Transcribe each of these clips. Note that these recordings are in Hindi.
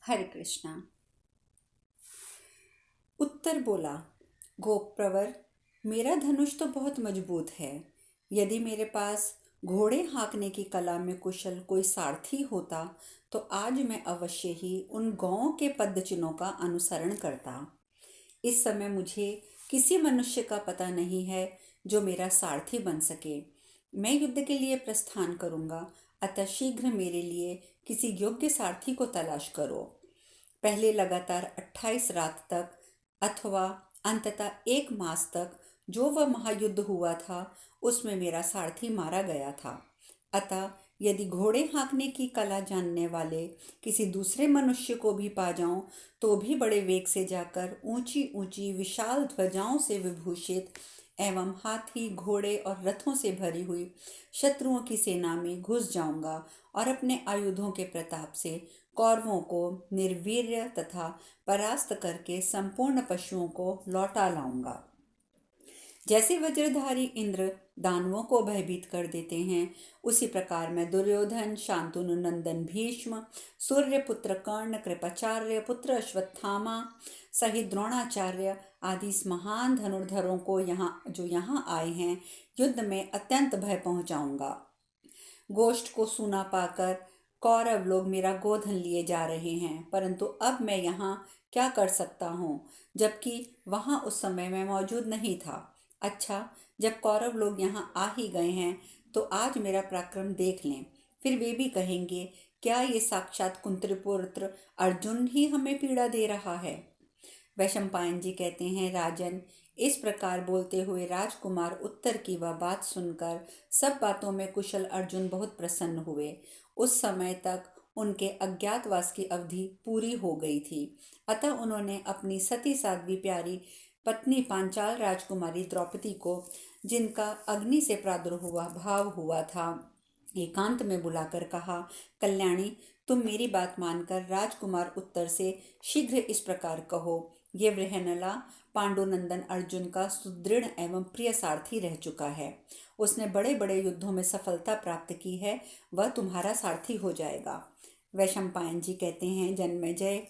हरे कृष्णा। उत्तर बोला, गोप्रवर, मेरा धनुष तो बहुत मजबूत है। यदि मेरे पास घोड़े हाँकने की कला में कुशल कोई सारथी होता तो आज मैं अवश्य ही उन गौओं के पदचिन्हों का अनुसरण करता। इस समय मुझे किसी मनुष्य का पता नहीं है जो मेरा सारथी बन सके। मैं युद्ध के लिए प्रस्थान करूंगा, अतः शीघ्र मेरे लिए किसी योग्य सारथी को तलाश करो। पहले लगातार 28 रात तक अथवा अंततः 1 मास तक जो वह महायुद्ध हुआ था उसमें मेरा सारथी मारा गया था। अतः यदि घोड़े हाँकने की कला जानने वाले किसी दूसरे मनुष्य को भी पा जाऊं तो भी बड़े वेग से जाकर ऊंची ऊंची विशाल ध्वजाओं से विभूषित एवं हाथी घोड़े और रथों से भरी हुई शत्रुओं की सेना में घुस जाऊंगा और अपने आयुधों के प्रताप से कौरवों को निर्वीर्य तथा परास्त करके संपूर्ण पशुओं को लौटा लाऊंगा। जैसे वज्रधारी इंद्र दानवों को भयभीत कर देते हैं, उसी प्रकार मैं दुर्योधन, शांतनु नंदन भीष्म, सूर्यपुत्र कर्ण, कृपाचार्य पुत्र अश्वत्थामा सहित द्रोणाचार्य आदि इस महान धनुर्धरों को यहाँ आए हैं युद्ध में अत्यंत भय पहुंचाऊंगा। गोष्ठ को सूना पाकर कौरव लोग मेरा गोधन लिए जा रहे हैं, परंतु अब मैं यहाँ क्या कर सकता हूँ, जबकि वहाँ उस समय मैं मौजूद नहीं था। अच्छा, जब कौरव लोग यहाँ आ ही गए हैं तो आज मेरा पराक्रम देख लें, फिर वे भी कहेंगे, क्या ये साक्षात कुंतीपुत्र अर्जुन ही हमें पीड़ा दे रहा है। वैशंपायन जी कहते हैं, राजन, इस प्रकार बोलते हुए राजकुमार उत्तर की वह बात सुनकर सब बातों में कुशल अर्जुन बहुत प्रसन्न हुए। उस समय तक उनके अज्ञातवास की अवधि पूरी हो गई थी, अतः उन्होंने अपनी सती साध्वी प्यारी पत्नी पांचाल राजकुमारी द्रौपदी को, जिनका अग्नि से प्रादुर्भाव हुआ था, एकांत में बुलाकर कहा, कल्याणी, तुम मेरी बात मानकर राजकुमार उत्तर से शीघ्र इस प्रकार कहो, ये वृहनला पांडुनंदन अर्जुन का सुदृढ़ एवं प्रिय सारथी रह चुका है। उसने बड़े बड़े युद्धों में सफलता प्राप्त की है, वह तुम्हारा सारथी हो जाएगा। वैशंपायन जी कहते हैं, जन्मेजय,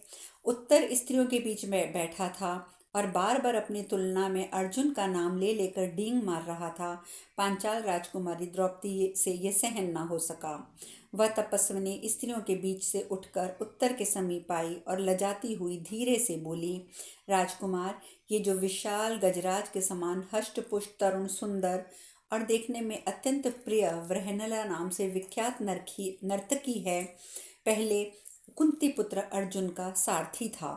उत्तर स्त्रियों के बीच में बैठा था और बार बार अपनी तुलना में अर्जुन का नाम ले लेकर डींग मार रहा था। पांचाल राजकुमारी द्रौपदी से यह सहन न हो सका। वह तपस्विनी स्त्रियों के बीच से उठकर उत्तर के समीप आई और लजाती हुई धीरे से बोली, राजकुमार, ये जो विशाल गजराज के समान हष्ट पुष्ट तरुण सुंदर और देखने में अत्यंत प्रिय वृहनला नाम से विख्यात नर्तकी है, पहले कुंती पुत्र अर्जुन का सारथी था।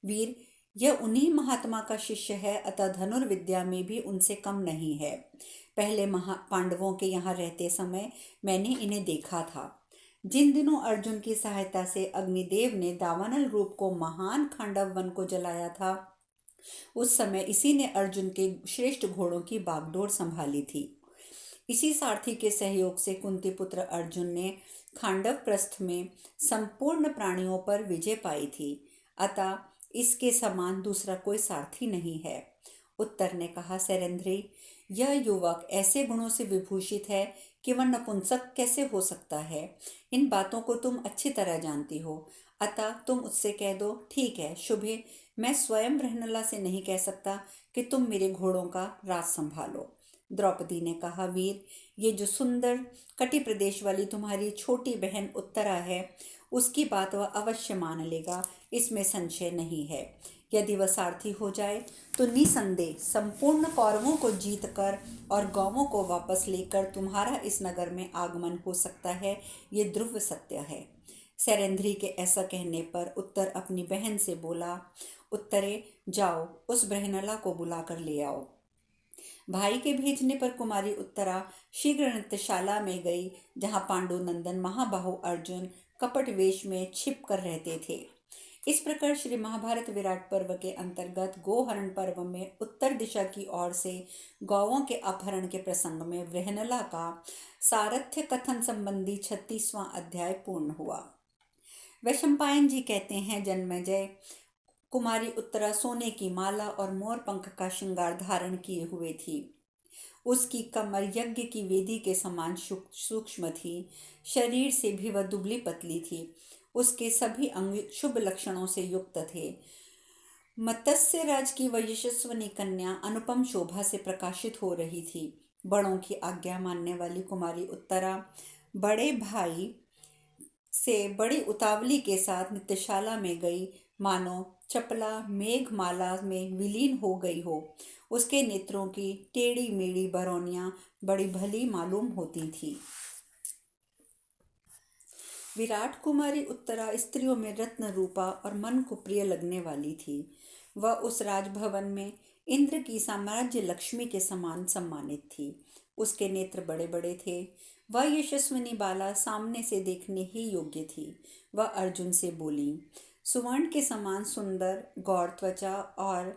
वीर, यह उन्हीं महात्मा का शिष्य है, अतः धनुर्विद्या में भी उनसे कम नहीं है। पहले पांडवों के यहाँ रहते समय मैंने इन्हें देखा था। जिन दिनों अर्जुन की सहायता से अग्निदेव ने दावानल रूप को महान खांडव वन को जलाया था, उस समय इसी ने अर्जुन के श्रेष्ठ घोड़ों की बागडोर संभाली थी। इसी सारथी के सहयोग से कुंती पुत्र अर्जुन ने खांडव प्रस्थ में संपूर्ण प्राणियों पर विजय पाई थी, अतः इसके समान दूसरा कोई सारथी नहीं है। उत्तर ने कहा, सैरंध्री, यह युवक ऐसे गुणों से विभूषित है कि वह नपुंसक कैसे हो सकता है। इन बातों को तुम अच्छी तरह जानती हो, अतः तुम उससे कह दो, ठीक है शुभे, मैं स्वयं रहनला से नहीं कह सकता कि तुम मेरे घोड़ों का राज संभालो। द्रौपदी ने कहा, वीर, ये जो सुंदर कटि प्रदेश वाली तुम्हारी छोटी बहन उत्तरा है, उसकी बात वह अवश्य मान लेगा, इसमें संशय नहीं है। यदि वह सारथी हो जाए तो निसंदेह संपूर्ण कौरवों को जीतकर और गौवों को वापस लेकर तुम्हारा इस नगर में आगमन हो सकता है, ये ध्रुव सत्य है। सैरंध्री के ऐसा कहने पर उत्तर अपनी बहन से बोला, उत्तरे, जाओ उस बृहनला को बुला कर ले आओ। भाई के भेजने पर कुमारी उत्तरा शीघ्र नृत्यशाला में गई, जहां पांडुनंदन महाबाहु अर्जुन कपट वेश में छिप कर रहते थे। इस प्रकार श्री महाभारत विराट पर्व के अंतर्गत गोहरण पर्व में उत्तर दिशा की ओर से गौओं के अपहरण के प्रसंग में वृहनला का सारथ्य कथन संबंधी 36वां अध्याय पूर्ण हुआ। वैशंपायन जी कहते हैं, जन्मेजय, कुमारी उत्तरा सोने की माला और मोर पंख का श्रृंगार धारण किए हुए थी। उसकी कमर यज्ञ की वेदी के समान सूक्ष्म थी। शरीर से भी वह दुबली पतली थी। उसके सभी अंग शुभ लक्षणों से युक्त थे। मत्स्य राज की वह यशस्विनी कन्या अनुपम शोभा से प्रकाशित हो रही थी। बड़ों की आज्ञा मानने वाली कुमारी उत्तरा बड़े भाई से बड़ी उतावली के साथ नृत्यशाला में गई, मानो चपला मेघमाला में विलीन हो गई हो। उसके नेत्रों की टेढ़ी मेढ़ी बरौनियां बड़ी भली मालूम होती थी। विराट कुमारी उत्तरा स्त्रियों में रत्न रूपा और मन को प्रिय लगने वाली थी। वह उस राजभवन में इंद्र की साम्राज्य लक्ष्मी के समान सम्मानित थी। उसके नेत्र बड़े बड़े थे। वह यशस्विनी बाला सामने से देखने ही योग्य थी। वह अर्जुन से बोली, सुवर्ण के समान सुंदर गौर त्वचा और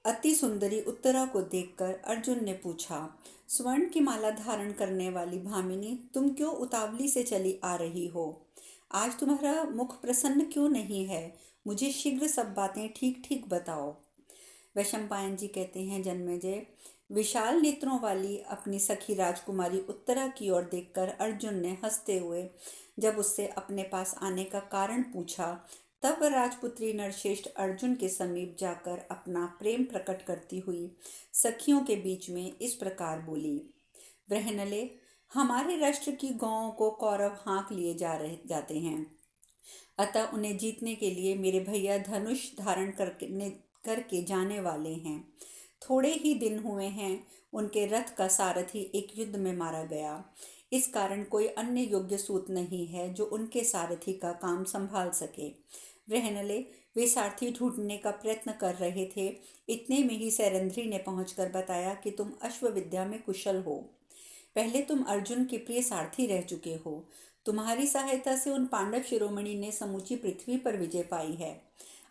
अति सुंदरी उत्तरा को देखकर अर्जुन ने पूछा, स्वर्ण की माला धारण करने वाली भामिनी, तुम क्यों उतावली से चली आ रही हो? आज तुम्हारा मुख प्रसन्न क्यों नहीं है? मुझे शीघ्र सब बातें ठीक ठीक बताओ। वैशंपायन जी कहते हैं, जन्मेजय, विशाल नेत्रों वाली अपनी सखी राजकुमारी उत्तरा की ओर देखकर अर्जुन ने हंसते हुए जब उससे अपने पास आने का कारण पूछा, तब वह राजपुत्री नरश्रेष्ठ अर्जुन के समीप जाकर अपना प्रेम प्रकट करती हुई सखियों के बीच में इस प्रकार बोली, बृहनले, हमारे राष्ट्र की गौओं को कौरव हाँक लिए जाते हैं, अतः उन्हें जीतने के लिए मेरे भैया धनुष धारण करके जाने वाले हैं। थोड़े ही दिन हुए हैं उनके रथ का सारथी एक युद्ध में मारा गया। इस कारण कोई अन्य योग्य सूत नहीं है जो उनके सारथी का काम संभाल सके। वृहनले, वे सारथी ढूंढने का प्रयत्न कर रहे थे। इतने में ही सैरंध्री ने पहुंचकर बताया कि तुम अश्व विद्या में कुशल हो। पहले तुम अर्जुन के प्रिय सारथी रह चुके हो। तुम्हारी सहायता से उन पांडव शिरोमणि ने समूची पृथ्वी पर विजय पाई है।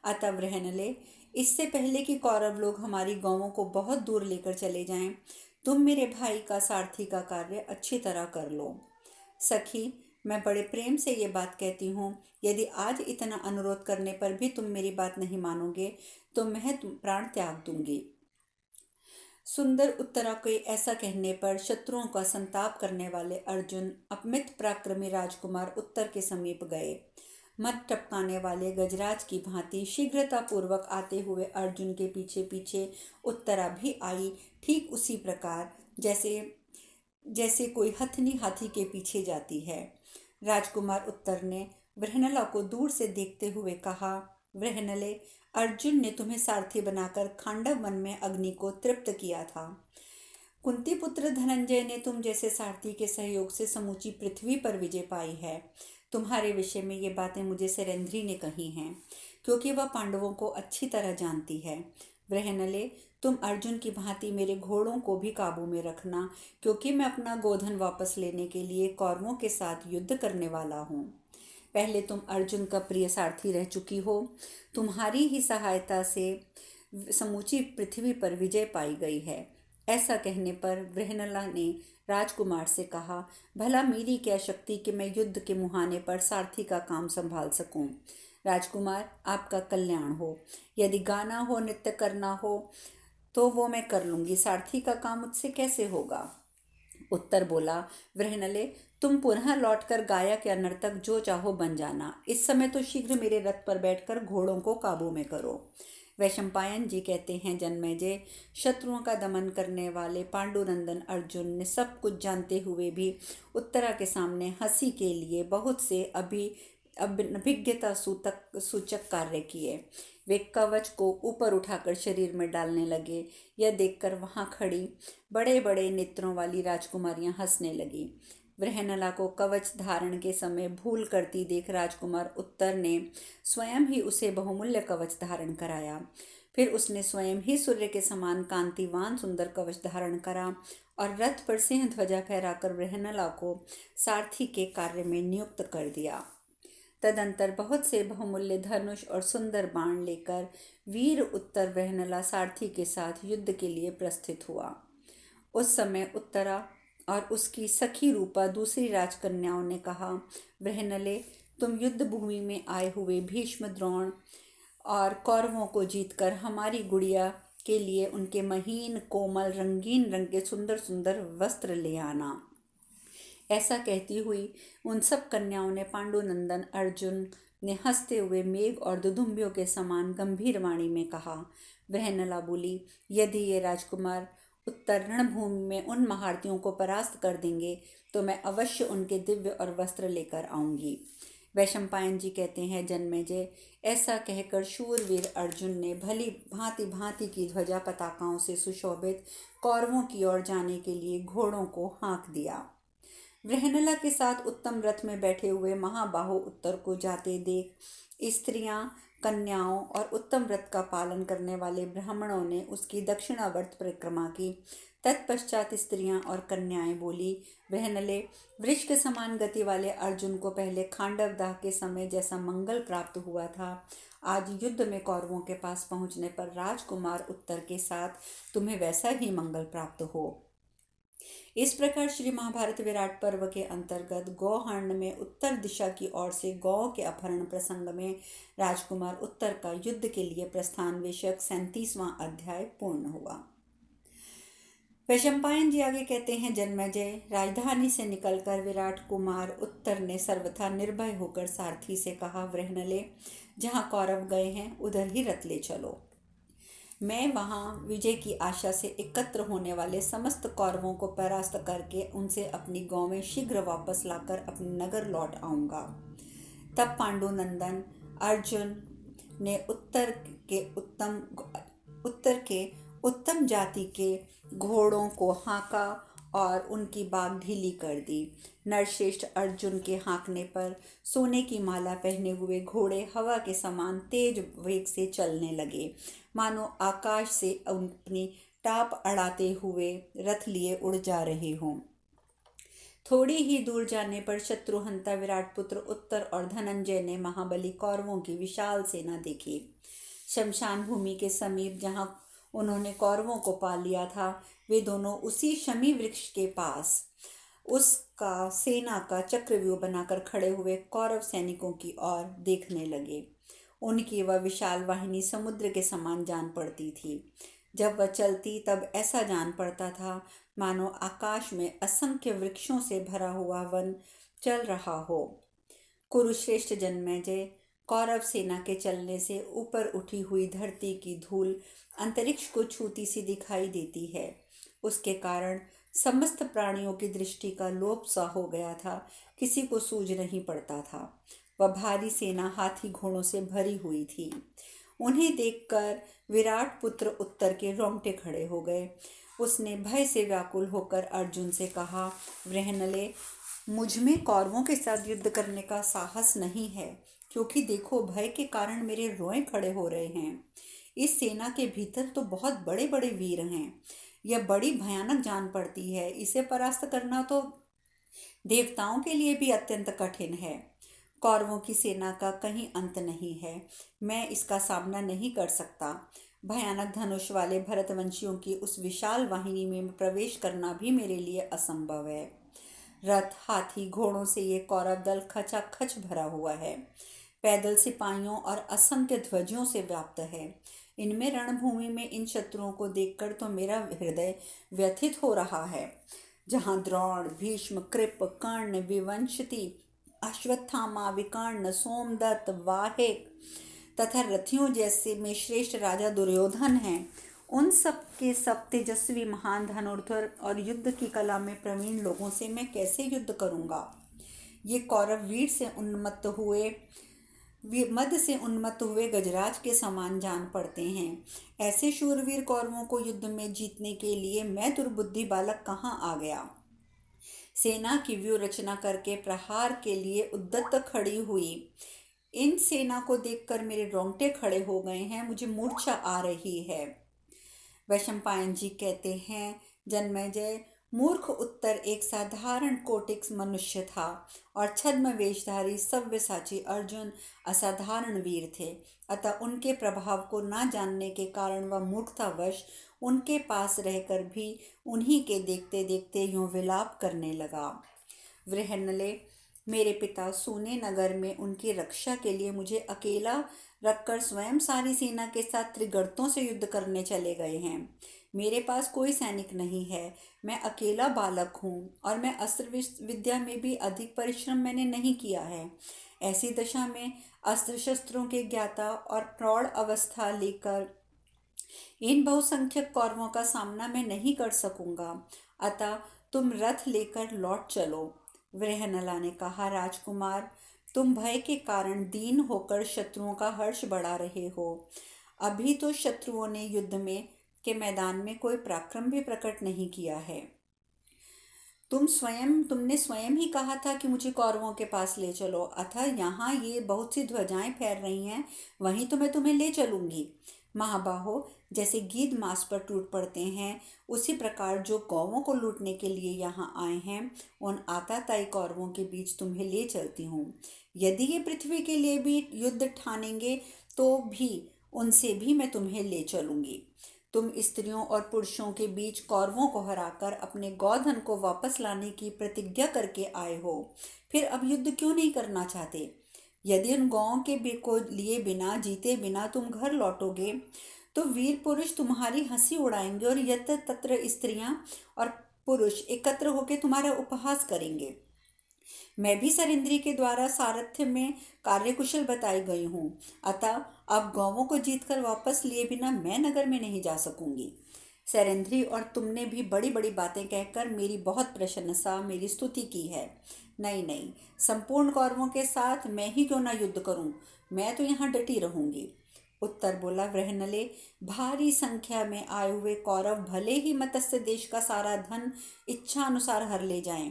अतः वृहनले, इससे पहले कि कौरव लोग हमारी गौओं को बहुत दूर लेकर चले जाएं, तुम मेरे भाई का सारथी का कार्य अच्छी तरह कर लो। सखी, मैं बड़े प्रेम से ये बात कहती हूँ, यदि आज इतना अनुरोध करने पर भी तुम मेरी बात नहीं मानोगे तो मैं प्राण त्याग दूंगी। सुंदर उत्तरा के ऐसा कहने पर शत्रुओं का संताप करने वाले अर्जुन अमित पराक्रमी राजकुमार उत्तर के समीप गए। मत टपकाने वाले गजराज की भांति शीघ्रता पूर्वक आते हुए अर्जुन के पीछे पीछे उत्तरा भी आई, ठीक उसी प्रकार जैसे जैसे कोई हथनी हाथी के पीछे जाती है। राजकुमार उत्तर ने वृहनला को दूर से देखते हुए कहा, वृहनले, अर्जुन ने तुम्हें सारथी बनाकर खांडव वन में अग्नि को तृप्त किया था। कुंती पुत्र धनंजय ने तुम जैसे सारथी के सहयोग से समूची पृथ्वी पर विजय पाई है। तुम्हारे विषय में ये बातें मुझे सैरंध्री ने कही हैं, क्योंकि वह पांडवों को अच्छी तरह जानती है। वृहनले, तुम अर्जुन की भांति मेरे घोड़ों को भी काबू में रखना, क्योंकि मैं अपना गोधन वापस लेने के लिए कौरवों के साथ युद्ध करने वाला हूँ। पहले तुम अर्जुन का प्रिय सारथी रह चुकी हो। तुम्हारी ही सहायता से समूची पृथ्वी पर विजय पाई गई है। ऐसा कहने पर वृहनला ने राजकुमार से कहा, भला मेरी क्या शक्ति कि मैं युद्ध के मुहाने पर सारथी का काम संभाल सकूं। राजकुमार, आपका कल्याण हो। यदि गाना हो, नृत्य करना हो तो वो मैं कर लूंगी, सारथी का काम मुझसे कैसे होगा? उत्तर बोला, वृहनले, तुम पुनः लौटकर गायक या नर्तक जो चाहो बन जाना। इस समय तो शीघ्र मेरे रथ पर बैठकर घोड़ों को काबू में करो। वैशंपायन जी कहते हैं, जन्मेजय, शत्रुओं का दमन करने वाले पांडुनंदन अर्जुन ने सब कुछ जानते हुए भी उत्तरा के सामने हंसी के लिए बहुत से अभिज्ञता सूचक कार्य किए। वे कवच को ऊपर उठाकर शरीर में डालने लगे। यह देखकर वहां खड़ी बड़े बड़े नेत्रों वाली राजकुमारियां हंसने लगी। वृहनला को कवच धारण के समय भूल करती देख राजकुमार उत्तर ने स्वयं ही उसे बहुमूल्य कवच धारण कराया। फिर उसने स्वयं ही सूर्य के समान कांतिवान सुंदर कवच धारण करा और रथ पर सिंह ध्वजा फहराकर वृहनला को सारथी के कार्य में नियुक्त कर दिया। तदंतर बहुत से बहुमूल्य धनुष और सुंदर बाण लेकर वीर उत्तर वृहनला सारथी के साथ युद्ध के लिए प्रस्थित हुआ। उस समय उत्तरा और उसकी सखी रूपा दूसरी राजकन्याओं ने कहा, वृहनले, तुम युद्ध भूमि में आए हुए भीष्म, द्रोण और कौरवों को जीतकर हमारी गुड़िया के लिए उनके महीन कोमल रंगीन रंग के सुंदर सुंदर वस्त्र ले आना। ऐसा कहती हुई उन सब कन्याओं ने पांडुनंदन अर्जुन ने हंसते हुए मेघ और दुदुम्बियों के समान गंभीर वाणी में कहा। वहनला बोली, यदि ये राजकुमार उत्तर रणभूमि में उन महारथियों को परास्त कर देंगे तो मैं अवश्य उनके दिव्य और वस्त्र लेकर आऊंगी। वैशंपायन जी कहते हैं, जन्मेजय, ऐसा कहकर शूरवीर अर्जुन ने भली भांति भांति की ध्वजा पताकाओं से सुशोभित कौरवों की ओर जाने के लिए घोड़ों को हाँक दिया। वृहनला के साथ उत्तम रथ में बैठे हुए महाबाहु उत्तर को जाते देख स्त्रियां, कन्याओं और उत्तम रथ का पालन करने वाले ब्राह्मणों ने उसकी दक्षिणावर्त परिक्रमा की। तत्पश्चात स्त्रियां और कन्याएं बोली, वृहनले, वृक्ष के समान गति वाले अर्जुन को पहले खांडवदाह के समय जैसा मंगल प्राप्त हुआ था, आज युद्ध में कौरवों के पास पहुंचने पर राजकुमार उत्तर के साथ तुम्हें वैसा ही मंगल प्राप्त हो। इस प्रकार श्री महाभारत विराट पर्व के अंतर्गत गौहर्ण में उत्तर दिशा की ओर से गौ के अपहरण प्रसंग में राजकुमार उत्तर का युद्ध के लिए प्रस्थान विषयक 37वां अध्याय पूर्ण हुआ। वैशंपायन जी आगे कहते हैं, जन्मेजय, राजधानी से निकलकर विराट कुमार उत्तर ने सर्वथा निर्भय होकर सारथी से कहा, वृहनले, जहाँ कौरव गए हैं उधर ही रथ ले चलो। मैं वहाँ विजय की आशा से एकत्र होने वाले समस्त कौरवों को परास्त करके उनसे अपनी गांव में शीघ्र वापस लाकर अपने नगर लौट आऊँगा। तब पांडुनंदन अर्जुन ने उत्तर के उत्तम जाति के घोड़ों को हाँका और उनकी बाग ढीली कर दी। नरश्रेष्ठ अर्जुन के हाँकने पर सोने की माला पहने हुए घोड़े हवा के समान तेज वेग से चलने लगे, मानो आकाश से अपनी टाप अड़ाते हुए रथ लिए उड़ जा रहे हों। थोड़ी ही दूर जाने पर शत्रुहंता विराट पुत्र उत्तर और धनंजय ने महाबली कौरवों की विशाल सेना देखी। शमशान भूमि के समीप जहाँ उन्होंने कौरवों को पा लिया था, वे दोनों उसी शमी वृक्ष के पास उसका सेना का चक्रव्यूह बनाकर खड़े हुए कौरव सैनिकों की ओर देखने लगे। उनकी वह विशाल वाहिनी समुद्र के समान जान पड़ती थी। जब वह चलती तब ऐसा जान पड़ता था मानो आकाश में असंख्य वृक्षों से भरा हुआ वन चल रहा हो। कुरुश्रेष्ठ जन्मेजय, कौरव सेना के चलने से ऊपर उठी हुई धरती की धूल अंतरिक्ष को छूती सी दिखाई देती है। उसके कारण समस्त प्राणियों की दृष्टि का लोप सा हो गया था, किसी को सूझ नहीं पड़ता था। वह भारी सेना हाथी घोड़ों से भरी हुई थी। उन्हें देखकर विराट पुत्र उत्तर के रोंगटे खड़े हो गए। उसने भय से व्याकुल होकर अर्जुन से कहा, वृहनले, मुझ में कौरवों के साथ युद्ध करने का साहस नहीं है, क्योंकि देखो, भय के कारण मेरे रोए खड़े हो रहे हैं। इस सेना के भीतर तो बहुत बड़े बड़े वीर हैं। यह बड़ी भयानक जान पड़ती है। इसे परास्त करना तो देवताओं के लिए भी अत्यंत कठिन है। कौरवों की सेना का कहीं अंत नहीं है। मैं इसका सामना नहीं कर सकता। भयानक धनुष वाले भरतवंशियों की उस विशाल वाहिनी में प्रवेश करना भी मेरे लिए असंभव है। रथ, हाथी, घोड़ों से ये कौरव दल खचाखच भरा हुआ है। पैदल सिपाहियों और असंख्य ध्वजों से व्याप्त है। इनमें रणभूमि में इन शत्रुओं को देखकर तो मेरा हृदय व्यथित हो रहा है। जहाँ द्रोण, भीष्म, कृप, कर्ण, विवंशति, अश्वत्थामा, विकर्ण, सोमदत्त, वाहिक तथा रथियों जैसे में श्रेष्ठ राजा दुर्योधन हैं, उन सब के सब तेजस्वी महान धनुर्धर और युद्ध की कला में प्रवीण लोगों से मैं कैसे युद्ध करूंगा। ये कौरव मद से उन्मत्त हुए गजराज के समान जान पड़ते हैं। ऐसे शूरवीर कौरवों को युद्ध में जीतने के लिए मैं दुर्बुद्धि बालक कहाँ आ गया। सेना की व्यूह रचना करके प्रहार के लिए उद्यत खड़ी हुई इन सेना को देखकर मेरे रोंगटे खड़े हो गए हैं। मुझे मूर्छा आ रही है। वैशंपायन जी कहते हैं, जन्मेजय, मूर्ख उत्तर एक साधारण कोटिक मनुष्य था और छद्म वेशधारी सव्यसाची अर्जुन असाधारण वीर थे। अतः उनके प्रभाव को ना जानने के कारण वह मूर्खतावश उनके पास रहकर भी उन्हीं के देखते देखते यूं विलाप करने लगा। वृहनले, मेरे पिता सूने नगर में उनकी रक्षा के लिए मुझे अकेला रखकर स्वयं सारी सेना के साथ त्रिगर्तों से युद्ध करने चले गए हैं। मेरे पास कोई सैनिक नहीं है, मैं अकेला बालक हूँ और मैं अस्त्र विद्या में भी अधिक परिश्रम मैंने नहीं किया है। ऐसी दशा में अस्त्र शस्त्रों के ज्ञाता और प्रौढ़ अवस्था लेकर इन बहुसंख्यक कौरवों का सामना मैं नहीं कर सकूंगा, अतः तुम रथ लेकर लौट चलो। वृहनला ने कहा, राजकुमार, तुम भय के कारण दीन होकर शत्रुओं का हर्ष बढ़ा रहे हो। अभी तो शत्रुओं ने युद्ध में के मैदान में कोई पराक्रम भी प्रकट नहीं किया है। तुमने स्वयं ही कहा था कि मुझे कौरवों के पास ले चलो, अतः यहाँ ये बहुत सी ध्वजाएं फैल रही हैं, वहीं तो मैं तुम्हें ले चलूंगी। महाबाहो, जैसे गीध मांस पर टूट पड़ते हैं, उसी प्रकार जो गौवों को लूटने के लिए यहाँ आए हैं, उन आताताई कौरवों के बीच तुम्हें ले चलती हूँ। यदि ये पृथ्वी के लिए भी युद्ध ठानेंगे तो भी उनसे भी मैं तुम्हें ले चलूंगी। तुम स्त्रियों और पुरुषों के बीच कौरवों को हराकर अपने गौधन को वापस लाने की प्रतिज्ञा करके आए हो, फिर अब युद्ध क्यों नहीं करना चाहते? यदि उन गौओं के को लिए बिना जीते बिना तुम घर लौटोगे तो वीर पुरुष तुम्हारी हंसी उड़ाएंगे और यत्र तत्र स्त्रियां और पुरुष एकत्र होकर तुम्हारा उपहास करेंगे। मैं भी सरिंद्री के द्वारा सारथ्य में कार्यकुशल बताई गई हूँ, अतः अब गौवों को जीतकर वापस लिए बिना मैं नगर में नहीं जा सकूंगी। सरिंद्री और तुमने भी बड़ी बड़ी बातें कहकर मेरी बहुत प्रशंसा, मेरी स्तुति की है। नहीं नहीं, संपूर्ण कौरवों के साथ मैं ही क्यों ना युद्ध करूं, मैं तो यहाँ डटी रहूंगी। उत्तर बोला, वृहनले, भारी संख्या में आए हुए कौरव भले ही मत्स्य देश का सारा धन इच्छा अनुसार हर ले जाएं,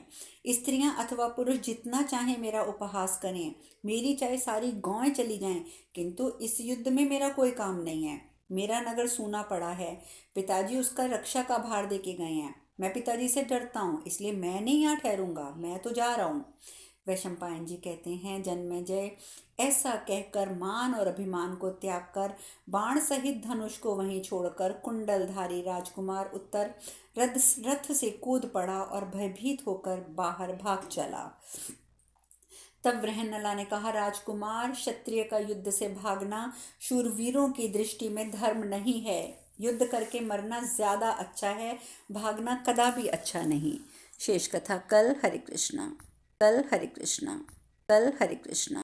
स्त्रियां अथवा पुरुष जितना चाहे मेरा उपहास करें, मेरी चाहे सारी गौएं चली जाएं, किंतु इस युद्ध में मेरा कोई काम नहीं है। मेरा नगर सूना पड़ा है, पिताजी उसका रक्षा का भार दे के गए हैं। मैं पिताजी से डरता हूँ, इसलिए मैं नहीं यहाँ ठहरूंगा, मैं तो जा रहा हूँ। वैशंपायन जी कहते हैं, जन्मेजय ऐसा कहकर मान और अभिमान को त्याग कर बाण सहित धनुष को वहीं छोड़कर कुंडलधारी राजकुमार उत्तर रथ से कूद पड़ा और भयभीत होकर बाहर भाग चला। तब वृहन्नला ने कहा, राजकुमार, क्षत्रिय का युद्ध से भागना शूरवीरों की दृष्टि में धर्म नहीं है। युद्ध करके मरना ज्यादा अच्छा है, भागना कदापि अच्छा नहीं। शेष कथा कल। हरे कृष्णा। कल हरे कृष्णा। कल हरे कृष्णा।